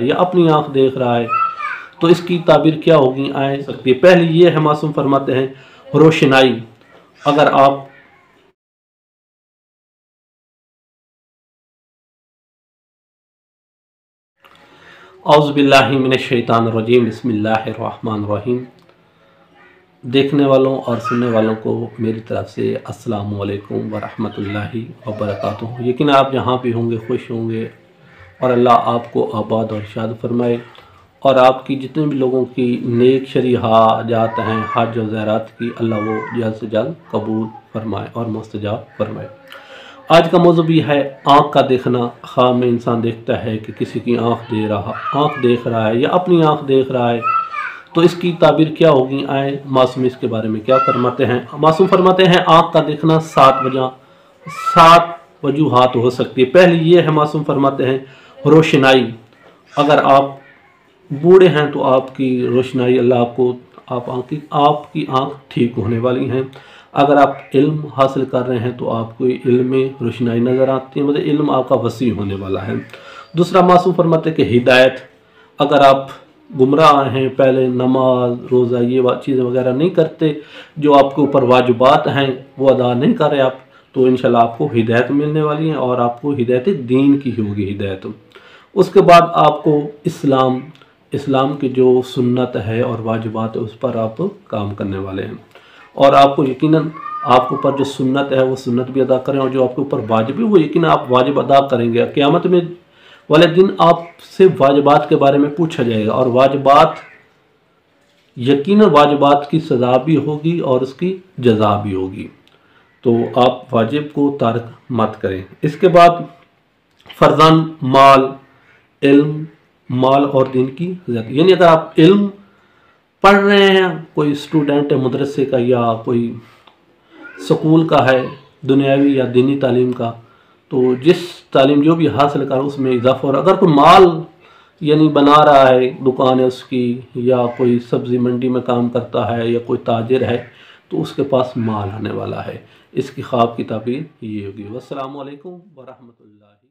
या अपनी आँख देख रहा है, तो इसकी ताबीर क्या होगी आए सकती है। पहली ये है, मासूम फरमाते हैं रोशनाई। अगर आप औज़ुबिल्लाहि मिनश्शैतानिर्रजीम, बिस्मिल्लाहिर्रहमानिर्रहीम। देखने वालों और सुनने वालों को मेरी तरफ से अस्सलामु अलैकुम वरहमतुल्लाहि वबरकातुहू। यकीन आप जहाँ भी होंगे खुश होंगे और अल्लाह आपको आबाद और शाद फरमाए, और आपकी जितने भी लोगों की नेक शरई हाजात हैं, हज और ज़ियारत की, अल्लाह वो जल्द से जल्द कबूल फरमाए और मुस्तजाब फरमाए। आज का मौजू भी है आँख का देखना। ख्वाब में इंसान देखता है कि किसी की आँख देख रहा है या अपनी आँख देख रहा है, तो इसकी ताबीर क्या होगी आए मासूम इसके बारे में क्या फरमाते हैं। मासूम फरमाते हैं आँख का देखना 7 वजूहात हो सकती है। पहली ये है, मासूम फरमाते हैं रोशनाई। अगर आप बूढ़े हैं तो आपकी रोशनाई अल्लाह आपकी आँख ठीक होने वाली हैं। अगर आप इल्म हासिल कर रहे हैं तो आपको इल्म में रोशनाई नज़र आती है, मतलब इल्म आपका वसी होने वाला है। दूसरा, मासूम फरमाते कि हिदायत। अगर आप गुमराह हैं, पहले नमाज रोज़ा ये चीज़ें वगैरह नहीं करते, जो आपके ऊपर वाजिबात हैं वो अदा नहीं कर रहे आप, तो इंशाल्लाह आपको हिदायत मिलने वाली है और आपको हिदायत दीन की होगी हिदायत। उसके बाद आपको इस्लाम की जो सुन्नत है और वाजिबात है उस पर आप काम करने वाले हैं, और आपको यकीनन आपके ऊपर जो सुन्नत है वो सुन्नत भी अदा करें, और जो आपके ऊपर वाजिब है वो यकीन आप वाजिब अदा करेंगे। क़यामत में वाले दिन आपसे वाजिबात के बारे में पूछा जाएगा, और यकीनन वाजिबात की सज़ा भी होगी और उसकी जज़ा भी होगी, तो आप वाजिब को तर्क मत करें। इसके बाद फ़र्ज़न माल और दीन की ज़ियादत, यानी अगर आप इल्म पढ़ रहे हैं, कोई स्टूडेंट है मदरसे का या कोई स्कूल का है, दुनियावी या दीनी तालीम का, तो जिस तालीम जो भी हासिल कर उसमें इजाफा। और अगर कोई माल यानी बना रहा है, दुकान है उसकी, या कोई सब्ज़ी मंडी में काम करता है, या कोई ताजिर है, तो उसके पास माल आने वाला है। इसकी ख्वाब की ताबीर ये होगी। वस्सलामु अलैकुम वरहमतुल्लाहि।